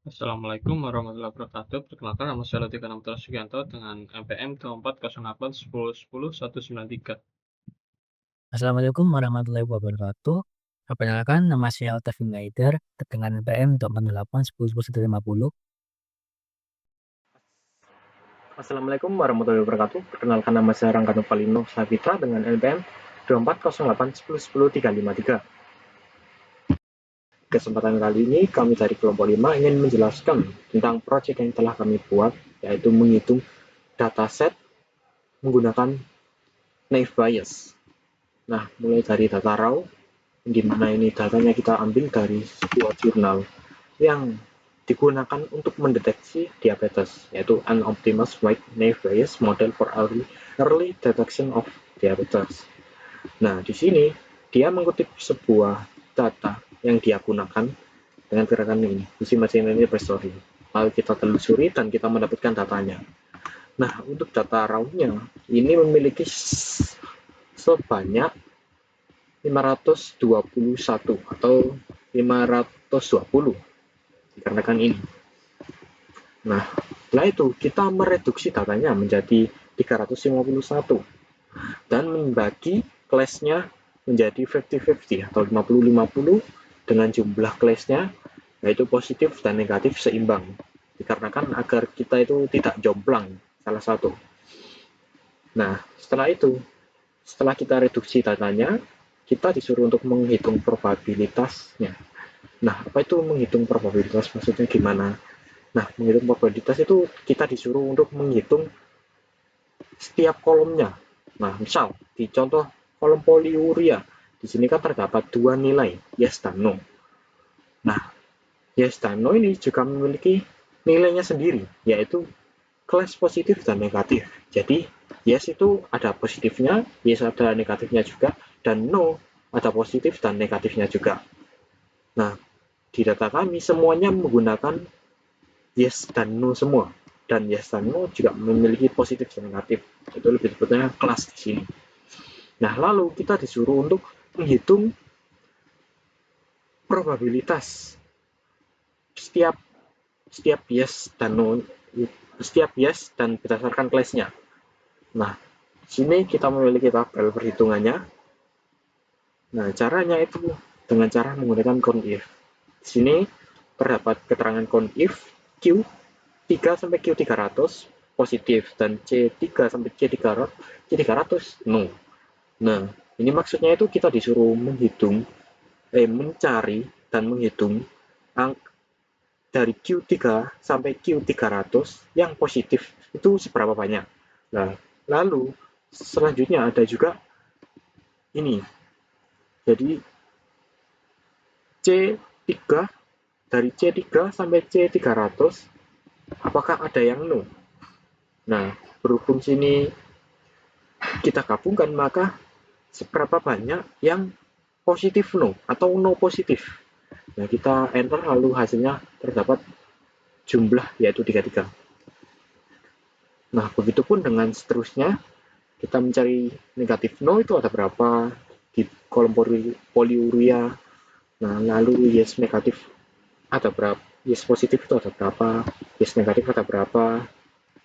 Assalamualaikum warahmatullahi wabarakatuh. Perkenalkan nama saya Latika Putra Sugianto dengan NPM 2408101193. Assalamualaikum warahmatullahi wabarakatuh. Perkenalkan, nama saya Altafi Naider dengan NPM 8810150. Assalamualaikum warahmatullahi wabarakatuh. Perkenalkan nama saya Rangga Novalino Savitra dengan NPM 240810100353. Kesempatan kali ini kami dari kelompok 5 ingin menjelaskan tentang proyek yang telah kami buat, yaitu menghitung dataset menggunakan naive Bayes. Nah, mulai dari data raw, di mana ini datanya kita ambil dari sebuah jurnal yang digunakan untuk mendeteksi diabetes, yaitu Unoptimized Weight Naive Bayes Model for Early Detection of Diabetes. Nah, di sini dia mengutip sebuah data yang dia gunakan dengan gerakan ini, uji machine learning repository. Lalu kita telusuri dan kita mendapatkan datanya. Nah, untuk data raw-nya ini memiliki sebanyak 521 atau 520 dikarenakan ini. Nah, setelah itu kita mereduksi datanya menjadi 351 dan membagi kelasnya menjadi 50-50 atau 50-50 dengan jumlah kelasnya yaitu positif dan negatif seimbang, dikarenakan agar kita itu tidak jomplang salah satu. Nah, setelah kita reduksi datanya, kita disuruh untuk menghitung probabilitasnya. Nah, apa itu menghitung probabilitas? Maksudnya gimana? Nah, menghitung probabilitas itu kita disuruh untuk menghitung setiap kolomnya. Nah, misal di contoh kolom poliuria, di sini kan terdapat dua nilai, yes dan no. Nah, yes dan no ini juga memiliki nilainya sendiri, yaitu kelas positif dan negatif. Jadi, yes itu ada positifnya, yes ada negatifnya juga, dan no ada positif dan negatifnya juga. Nah, di data kami semuanya menggunakan yes dan no semua, dan yes dan no juga memiliki positif dan negatif. Itu lebih tepatnya kelas di sini. Nah, lalu kita disuruh untuk menghitung probabilitas setiap yes dan no, setiap yes dan berdasarkan kelasnya. Nah, di sini kita memiliki tabel perhitungannya. Nah, caranya itu dengan cara menggunakan CONIF. Di sini terdapat keterangan CONIF Q3 sampai Q300 positif dan C3 sampai C300 no. Nah, ini maksudnya itu kita disuruh mencari dan menghitung dari Q3 sampai Q300 yang positif itu seberapa banyak. Nah, lalu selanjutnya ada juga ini. Jadi C3 dari C3 sampai C300 apakah ada yang no? Nah, berhubung sini kita gabungkan maka seberapa banyak yang positif no atau no positif. Nah, kita enter lalu hasilnya terdapat jumlah yaitu 33. Nah, begitupun dengan seterusnya kita mencari negatif no itu ada berapa di kolom poliuria. Nah, lalu yes negatif ada berapa, yes positif itu ada berapa, yes negatif ada berapa,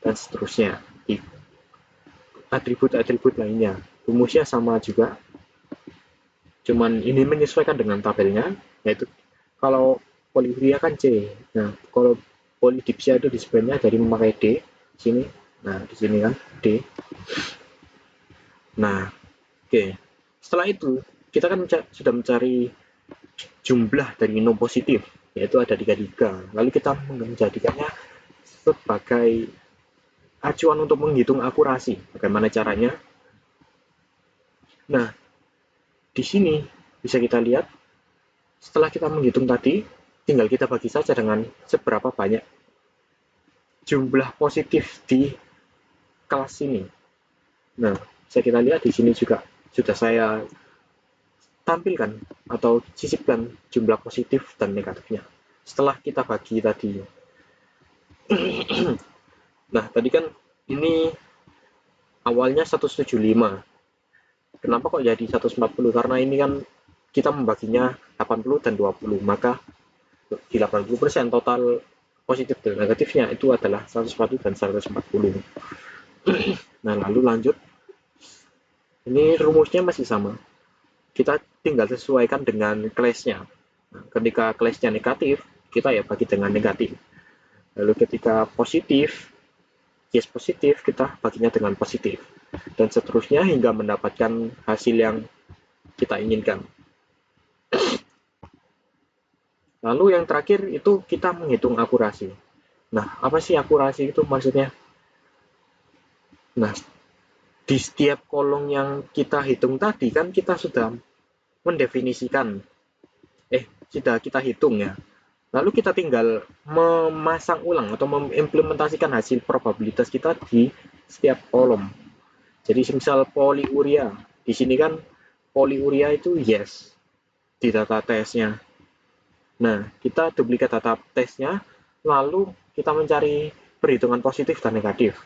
dan seterusnya di atribut-atribut lainnya. Rumusnya sama juga, cuman ini menyesuaikan dengan tabelnya, yaitu kalau poliuria kan C. Nah, kalau polidipsia itu disebutnya dari memakai D sini. Nah, di sini kan D. Nah, oke. Setelah itu kita kan sudah mencari jumlah dari no positif, yaitu ada 33. Lalu kita menjadikannya sebagai acuan untuk menghitung akurasi. Bagaimana caranya? Nah, di sini bisa kita lihat setelah kita menghitung tadi, tinggal kita bagi saja dengan seberapa banyak jumlah positif di kelas ini. Nah, bisa kita lihat di sini juga sudah saya tampilkan atau sisipkan jumlah positif dan negatifnya. Setelah kita bagi tadi. Nah, tadi kan ini awalnya 175. Kenapa kok jadi 140? Karena ini kan kita membaginya 80 dan 20, maka di 80% total positif dan negatifnya itu adalah 140 dan 140. Nah, lalu lanjut. Ini rumusnya masih sama. Kita tinggal sesuaikan dengan class-nya. Nah, ketika class-nya negatif, kita ya bagi dengan negatif. Lalu ketika positif, yes positif, kita baginya dengan positif. Dan seterusnya hingga mendapatkan hasil yang kita inginkan. Lalu yang terakhir itu kita menghitung akurasi. Nah, apa sih akurasi itu maksudnya? Nah, di setiap kolom yang kita hitung tadi kan kita sudah mendefinisikan, sudah kita hitung ya. Lalu kita tinggal memasang ulang atau mengimplementasikan hasil probabilitas kita di setiap kolom. Jadi misal poliuria, di sini kan poliuria itu yes di data tesnya. Nah, kita duplikat data tesnya, lalu kita mencari perhitungan positif dan negatif.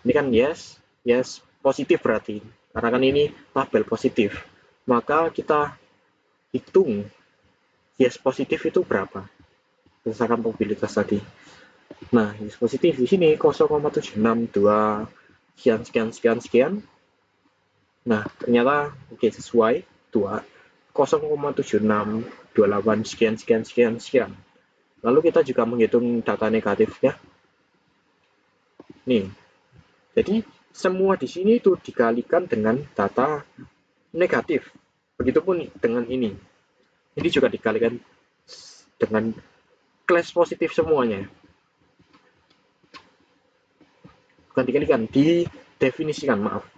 Ini kan yes, yes positif berarti, karena kan ini tabel positif. Maka kita hitung yes positif itu berapa berdasarkan probabilitas tadi. Nah, yes positif di sini 0,762 sekian. Nah, ternyata oke sesuai 2 0,7628 sekian. Lalu kita juga menghitung data negatifnya. Nih. Jadi semua di sini itu dikalikan dengan data negatif. Begitupun dengan ini. Ini juga dikalikan dengan class positif semuanya. Bukan dikalikan, didefinisikan, maaf.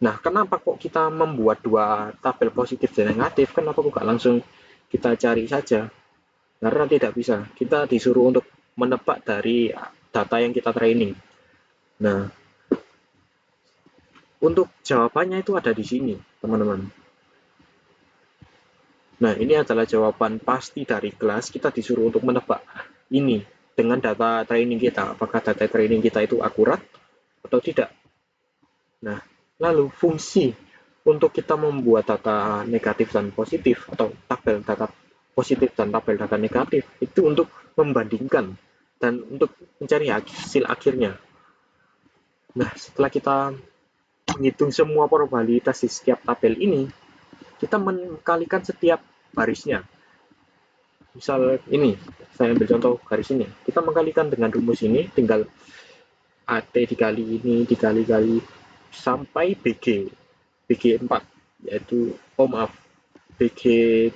Nah, kenapa kok kita membuat dua tabel positif dan negatif? Kenapa kok langsung kita cari saja? Karena tidak bisa. Kita disuruh untuk menebak dari data yang kita training. Nah, untuk jawabannya itu ada di sini, teman-teman. Nah, ini adalah jawaban pasti dari kelas. Kita disuruh untuk menebak ini dengan data training kita. Apakah data training kita itu akurat atau tidak? Nah, lalu fungsi untuk kita membuat data negatif dan positif atau tabel data positif dan tabel data negatif itu untuk membandingkan dan untuk mencari hasil akhirnya. Nah, setelah kita menghitung semua probabilitas di setiap tabel ini, kita mengkalikan setiap barisnya. Misal ini, saya ambil contoh garis ini. Kita mengkalikan dengan rumus ini, tinggal AT dikali ini, dikali-kali sampai BG 4, yaitu BG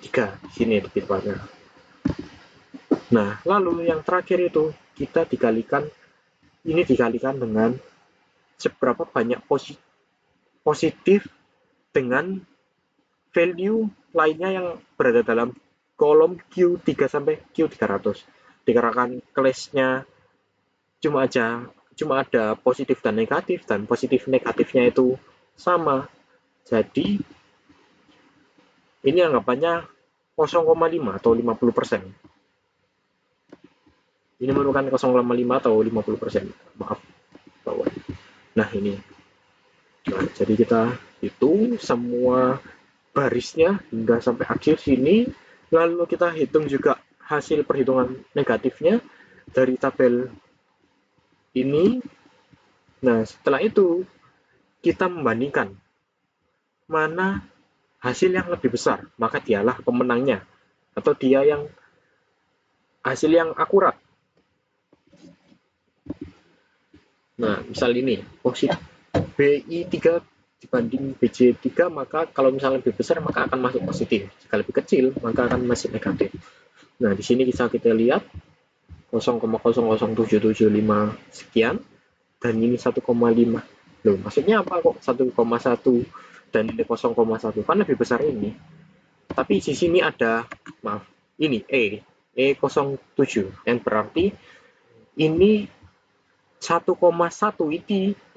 3 di sini lebih tepatnya. Nah, lalu yang terakhir itu kita dikalikan dengan seberapa banyak positif dengan value lainnya yang berada dalam kolom Q3 sampai Q300. Dikarenakan kelasnya cuma ada positif dan positif negatifnya itu sama. Jadi ini anggapannya 0,5 atau 50%. Ini merupakan 0,5 atau 50%. Maaf. Nah, ini. Nah, jadi kita hitung semua barisnya hingga sampai akhir sini. Lalu kita hitung juga hasil perhitungan negatifnya dari tabel ini. Nah, setelah itu kita membandingkan mana hasil yang lebih besar, maka dialah pemenangnya atau dia yang hasil yang akurat. Nah, misal ini positif BI3 dibanding BJ3, maka kalau misalnya lebih besar maka akan masuk positif, jika lebih kecil maka akan masuk negatif. Nah, di sini bisa kita lihat 0,00775 sekian dan ini 1,5. Loh, maksudnya apa kok 1,1 dan ini 0,1? Kan lebih besar ini. Tapi di sini ada, maaf, ini E07 yang berarti ini 1,1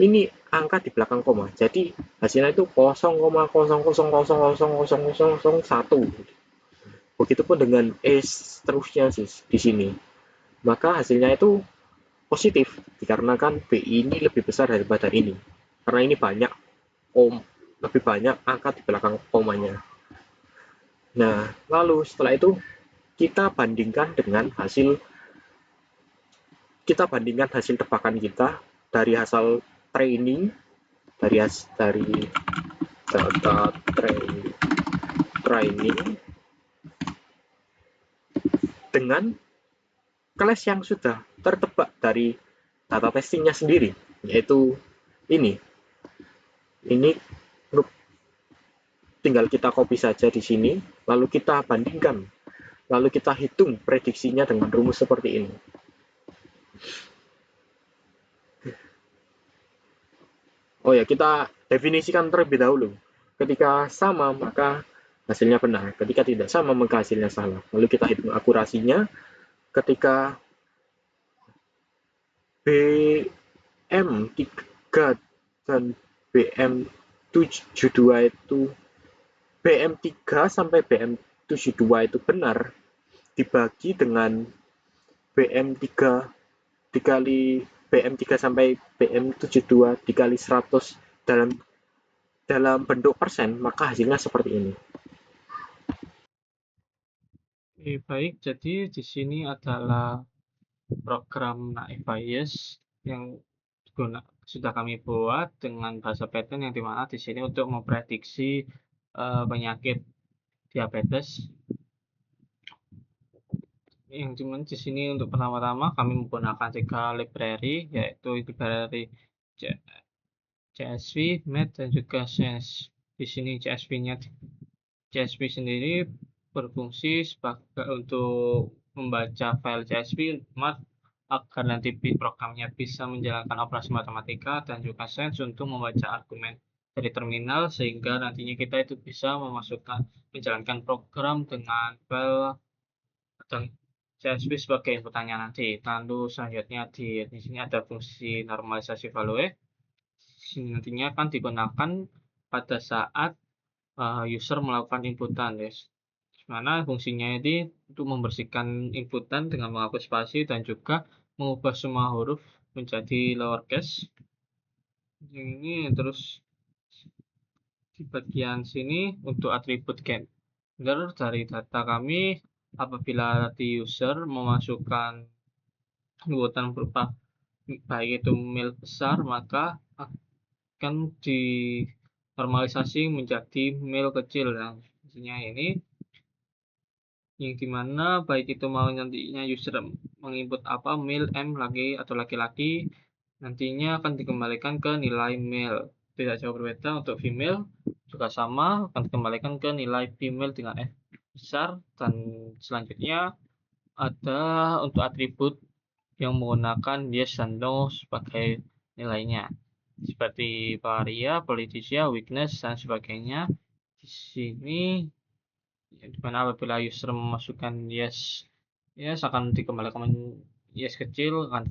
ini angka di belakang koma. Jadi hasilnya itu 0,00000001. Begitupun dengan seterusnya di sini. Maka hasilnya itu positif dikarenakan BI ini lebih besar daripada ini. Karena ini lebih banyak angka di belakang komanya. Nah, lalu setelah itu kita bandingkan hasil tebakan kita dari hasil training, dari data training dengan kelas yang sudah tertebak dari data testingnya sendiri, yaitu ini tinggal kita copy saja di sini, lalu kita bandingkan, lalu kita hitung prediksinya dengan rumus seperti ini. Oh ya, kita definisikan terlebih dahulu. Ketika sama, maka hasilnya benar. Ketika tidak sama, maka hasilnya salah. Lalu kita hitung akurasinya. Ketika BM3 dan BM72 itu BM3 sampai BM72 itu benar, dibagi dengan BM3 dikali BM3 sampai BM72 dikali 100 dalam bentuk persen, maka hasilnya seperti ini. Oke, baik. Jadi di sini adalah program Naif Bayes yang sudah kami buat dengan bahasa Python, yang dimana di sini untuk memprediksi penyakit diabetes. Yang dimana di sini untuk pertama-tama kami menggunakan 3 library, yaitu library CSV, Math, dan juga Sense. Di sini CSV sendiri berfungsi sebagai untuk membaca file CSV agar nanti programnya bisa menjalankan operasi matematika, dan juga Sense untuk membaca argumen dari terminal, sehingga nantinya kita itu bisa menjalankan program dengan file dan CSV sebagai inputannya nanti. Lalu selanjutnya di sini ada fungsi normalisasi value. Nantinya akan digunakan pada saat user melakukan inputan, guys. Mana fungsinya ini untuk membersihkan inputan dengan menghapus spasi dan juga mengubah semua huruf menjadi lowercase. Ini terus di bagian sini untuk atribut gender dari data kami, apabila di user memasukkan inputan berupa baik itu mil besar, maka akan dinormalisasi menjadi mil kecil. Nah, maksudnya ini yang dimana baik itu mau nantinya user menginput apa, male, m, laki atau laki-laki, nantinya akan dikembalikan ke nilai male. Tidak jauh berbeda untuk female, juga sama akan dikembalikan ke nilai female dengan f besar. Dan selanjutnya ada untuk atribut yang menggunakan yes dan no sebagai nilainya, seperti varia, politicia, weakness, dan sebagainya. Di sini dimana apabila user memasukkan yes akan dikembalikan yes kecil, akan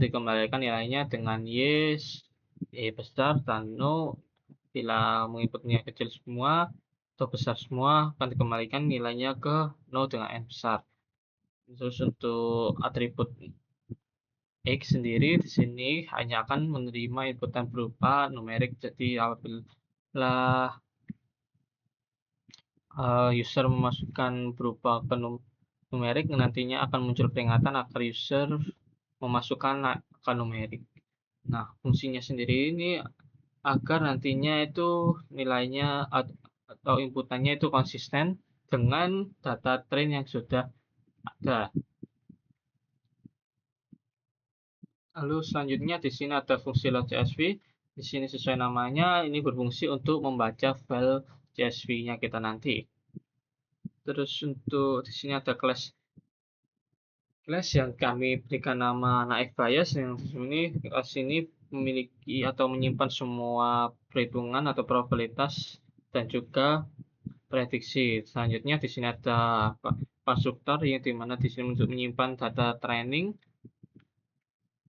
dikembalikan nilainya dengan yes besar, dan no bila menginputnya kecil semua atau besar semua akan dikembalikan nilainya ke no dengan n besar. Terus untuk atribut X sendiri di sini hanya akan menerima inputan berupa numerik. Jadi apabila user memasukkan berupa numerik, nantinya akan muncul peringatan agar user memasukkan angka numerik. Nah, fungsinya sendiri ini agar nantinya itu nilainya atau inputannya itu konsisten dengan data train yang sudah ada. Lalu selanjutnya di sini ada fungsi load CSV. Di sini sesuai namanya, ini berfungsi untuk membaca file CSV-nya kita nanti. Terus untuk di sini ada class yang kami berikan nama Naif Bayes. Yang di sini kelas ini memiliki atau menyimpan semua perhitungan atau probabilitas dan juga prediksi. Selanjutnya di sini ada konstruktor, yang dimana di sini untuk menyimpan data training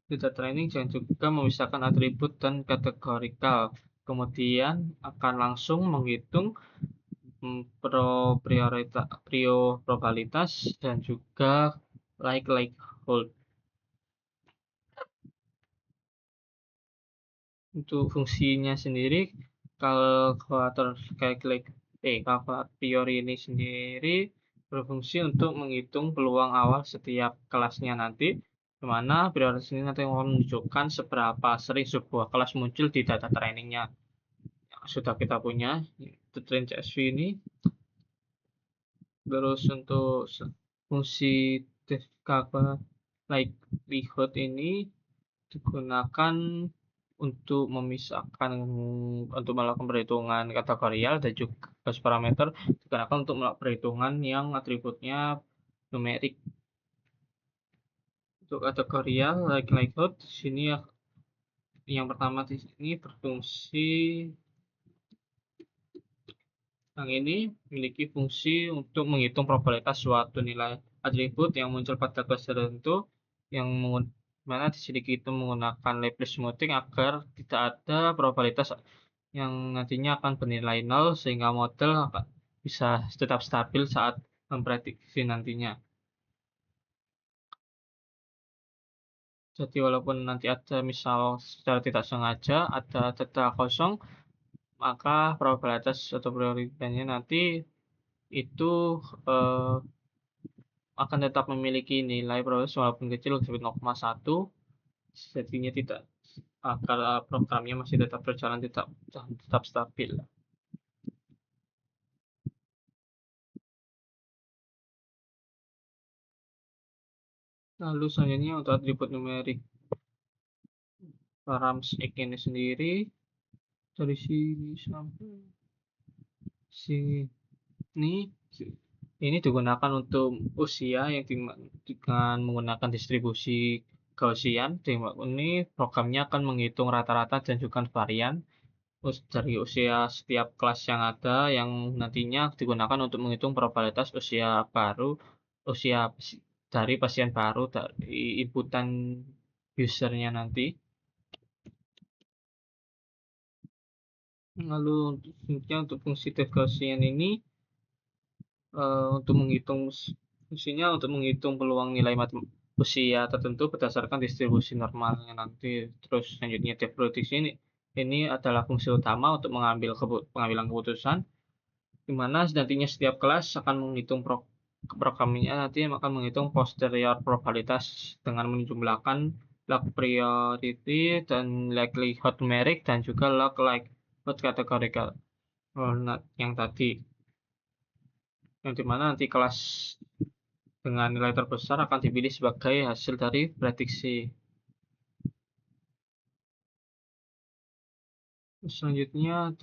dan juga memisahkan atribut dan kategorikal. Kemudian akan langsung menghitung probabilitas dan juga likelihood. Untuk fungsinya sendiri, kalkulator kalkulator priori ini sendiri berfungsi untuk menghitung peluang awal setiap kelasnya nanti, di mana prioritas ini nanti akan menunjukkan seberapa sering sebuah kelas muncul di data trainingnya. Yang sudah kita punya, itu train CSV ini. Terus untuk fungsi likelihood ini digunakan untuk memisahkan untuk melakukan perhitungan kategorial dan juga parameter digunakan untuk melakukan perhitungan yang atributnya numerik. Untuk kategorial likelihood di sini yang pertama di sini berfungsi yang ini memiliki fungsi untuk menghitung probabilitas suatu nilai atribut yang muncul pada kelas tertentu yang mana di sini kita menggunakan Laplace smoothing agar tidak ada probabilitas yang nantinya akan bernilai 0 sehingga model bisa tetap stabil saat memprediksi nantinya. Jadi walaupun nanti ada misal secara tidak sengaja ada data kosong, maka probabilitas atau prioritasnya nanti itu akan tetap memiliki nilai probabilitas walaupun kecil seperti 0,1, jadinya tidak agar programnya masih tetap berjalan tetap stabil. Lalu selanjutnya untuk atribut numerik params X ini sendiri dari sini sampai sini ini digunakan untuk usia yang dengan menggunakan distribusi Gaussian. Ini programnya akan menghitung rata-rata dan juga varian dari usia setiap kelas yang ada yang nantinya digunakan untuk menghitung probabilitas usia dari pasien baru dari inputan usernya nanti. Lalu untuk fungsi Gaussian ini untuk menghitung fungsinya untuk menghitung peluang nilai usia tertentu berdasarkan distribusi normalnya nanti. Terus selanjutnya prediksi ini adalah fungsi utama untuk pengambilan keputusan, di mana nantinya setiap kelas akan menghitung programnya nanti akan menghitung posterior probabilitas dengan menjumlahkan log priority dan likelihood numeric dan juga log likelihood categorical yang tadi. Yang dimana nanti kelas dengan nilai terbesar akan dipilih sebagai hasil dari prediksi. Selanjutnya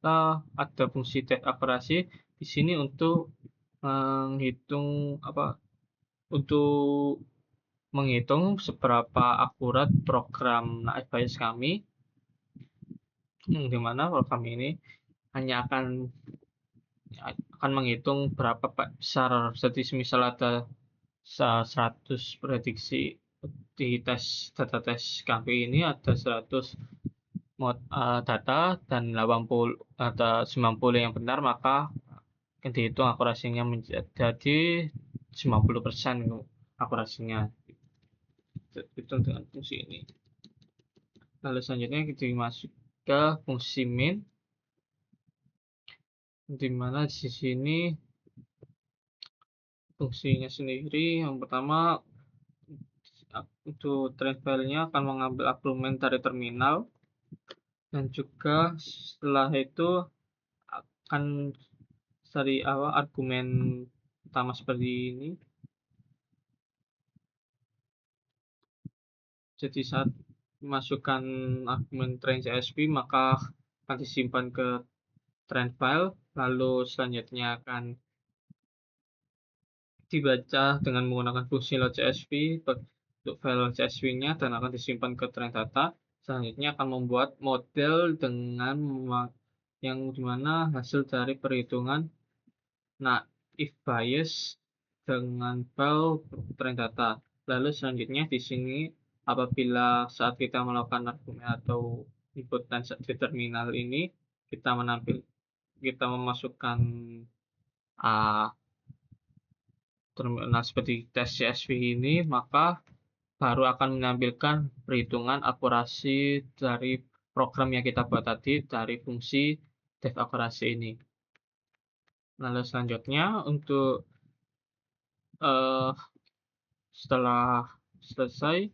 ada fungsi test akurasi di sini untuk menghitung seberapa akurat program naib Bayes kami, di mana program ini hanya akan menghitung berapa besar, jadi misal ada 100 prediksi di data tes kami ini ada 100 data dan 80 ada 90 yang benar, maka dihitung akurasinya menjadi 90% akurasinya. Itu dengan fungsi ini. Lalu selanjutnya kita masuk ke fungsi min, di mana di sini fungsinya sendiri yang pertama untuk train file-nya akan mengambil argumen dari terminal dan juga setelah itu akan dari awal argumen utama seperti ini. Jadi saat memasukkan argumen train CSV maka akan disimpan ke train file, lalu selanjutnya akan dibaca dengan menggunakan fungsi load CSV untuk file CSV-nya dan akan disimpan ke train data. Selanjutnya akan membuat model dengan yang dimana hasil dari perhitungan naib Bayes dengan file train data. Lalu selanjutnya di sini apabila saat kita melakukan argumen atau input dan di terminal ini kita memasukkan terminal seperti tes CSV ini, maka baru akan menampilkan perhitungan akurasi dari program yang kita buat tadi dari fungsi def akurasi ini. Lalu selanjutnya untuk setelah selesai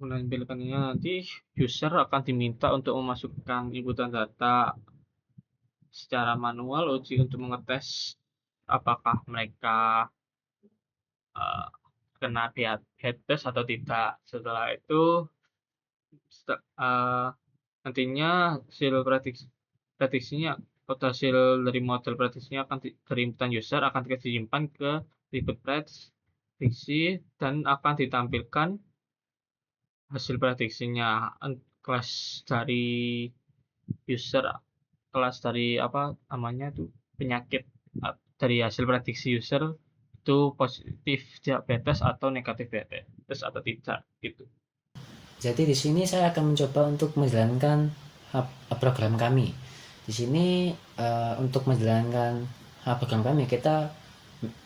menampilkannya, nanti user akan diminta untuk memasukkan inputan data secara manual untuk mengetes apakah mereka kena head test atau tidak. Setelah itu nantinya hasil prediksinya atau hasil dari model prediksinya dari inputan user akan disimpan ke report prediksi dan akan ditampilkan hasil prediksinya. Kelas dari user, kelas dari apa namanya tuh, penyakit dari hasil prediksi user itu positif diabetes atau negatif diabetes atau tidak gitu. Jadi di sini saya akan mencoba untuk menjalankan program kami. Di sini untuk menjalankan program kami, kita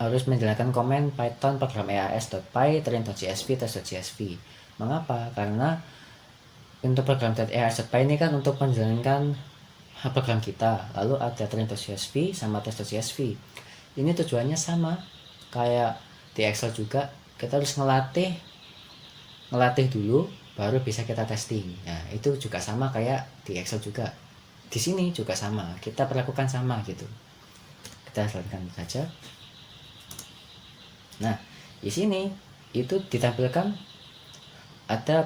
harus menjalankan komen Python program eas.py train.csv test.csv. Mengapa? Karena untuk program eas.py ini kan untuk menjalankan program kita, lalu ada train.csv sama test.csv. Ini tujuannya sama kayak di Excel juga, kita harus ngelatih dulu baru bisa kita testing. Nah, itu juga sama kayak di Excel juga. Di sini juga sama, kita perlakukan sama gitu. Kita lakukan saja. Nah, di sini itu ditampilkan ada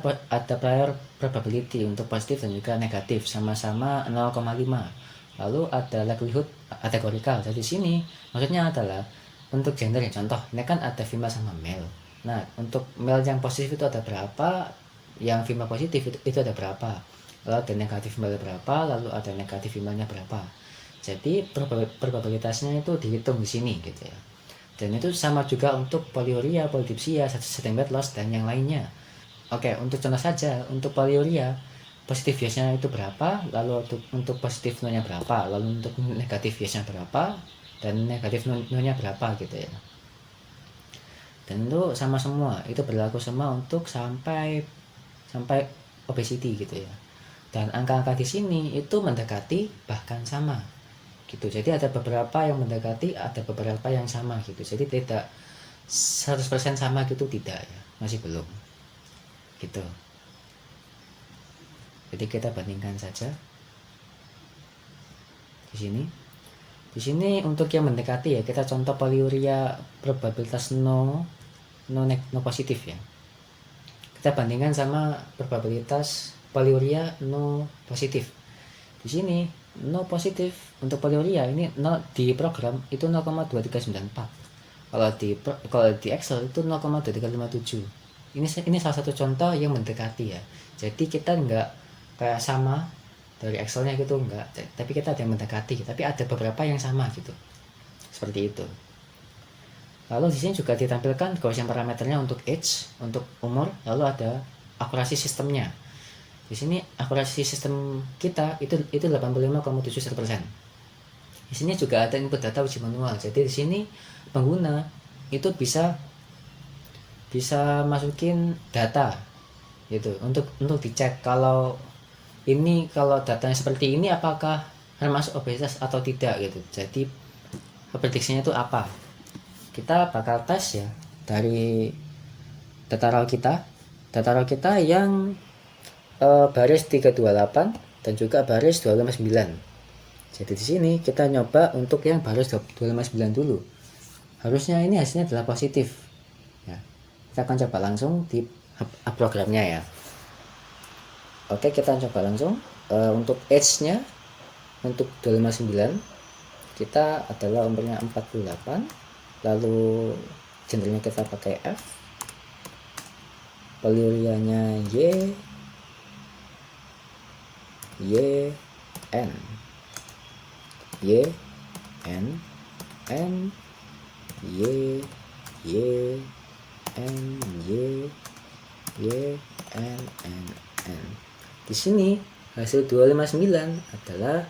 prior probability untuk positif dan juga negatif sama-sama 0,5. Lalu ada likelihood kategorikal. Jadi sini maksudnya adalah untuk gender ya, contoh ini kan ada female sama male. Nah, untuk male yang positif itu ada berapa, yang female positif itu ada berapa, lalu ada negatif male berapa, lalu ada negatif female-nya berapa. Jadi probabilitasnya itu dihitung di sini gitu ya. Dan itu sama juga untuk poliuria, polydipsia, setting weight loss dan yang lainnya. Oke, untuk contoh saja, untuk poliuria positif biasanya itu berapa, lalu untuk positif no-nya berapa, lalu untuk negatif biasanya berapa, dan negatif no-nya berapa gitu ya. Dan itu sama semua, itu berlaku semua untuk sampai obesity gitu ya. Dan angka-angka di sini itu mendekati bahkan sama gitu. Jadi ada beberapa yang mendekati, ada beberapa yang sama gitu. Jadi tidak 100% sama gitu, tidak ya, masih belum gitu. Jadi kita bandingkan saja di sini. Di sini untuk yang mendekati ya, kita contoh poliuria probabilitas no positif ya. Kita bandingkan sama probabilitas poliuria no positif. Di sini no positif untuk poliuria ini di program itu 0,2394. Kalau di Excel itu 0,2357. Ini salah satu contoh yang mendekati ya. Jadi kita enggak kayak sama dari Excelnya gitu, enggak. Tapi kita ada yang mendekati, tapi ada beberapa yang sama gitu. Seperti itu. Lalu di sini juga ditampilkan Gaussian parameternya untuk age, untuk umur, lalu ada akurasi sistemnya. Di sini akurasi sistem kita itu 85,71%. Di sini juga ada input data uji manual. Jadi di sini pengguna itu bisa masukin data gitu untuk dicek kalau datanya seperti ini apakah termasuk obesitas atau tidak gitu. Jadi prediksinya itu apa? Kita bakal tes ya dari data raw kita yang baris 328 dan juga baris 259. Jadi di sini kita nyoba untuk yang baris 259 dulu. Harusnya ini hasilnya adalah positif. Ya. Kita akan coba langsung di programnya ya. Oke, kita coba langsung untuk age-nya untuk 259 kita adalah umurnya 48. Lalu gendernya kita pakai F, poliurianya Y, N, N, Y, N. Di sini hasil 259 adalah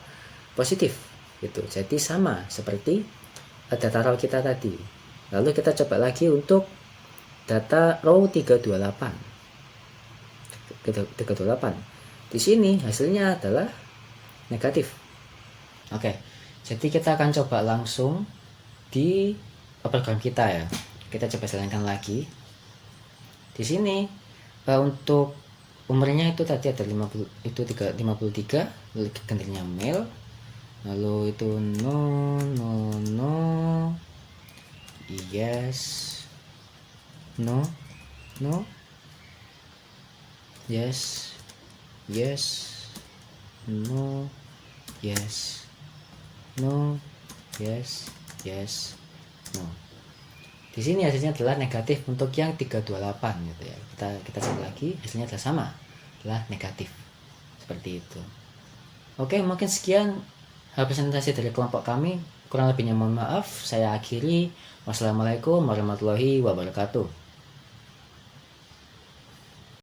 positif gitu. Jadi sama seperti data raw kita tadi. Lalu kita coba lagi untuk data raw 328. Di sini hasilnya adalah negatif. Oke. Jadi kita akan coba langsung di program kita ya. Kita coba jalankan lagi. Di sini untuk umurnya itu tadi ada 50, itu 53, lalu gantinya male, lalu itu no, yes, no, yes, no, yes, no, yes, no. Di sini hasilnya adalah negatif untuk yang 328 gitu ya. Kita cek lagi, hasilnya adalah sama, adalah negatif. Seperti itu. Oke, mungkin sekian presentasi dari kelompok kami. Kurang lebihnya mohon maaf. Saya akhiri. Wassalamualaikum warahmatullahi wabarakatuh.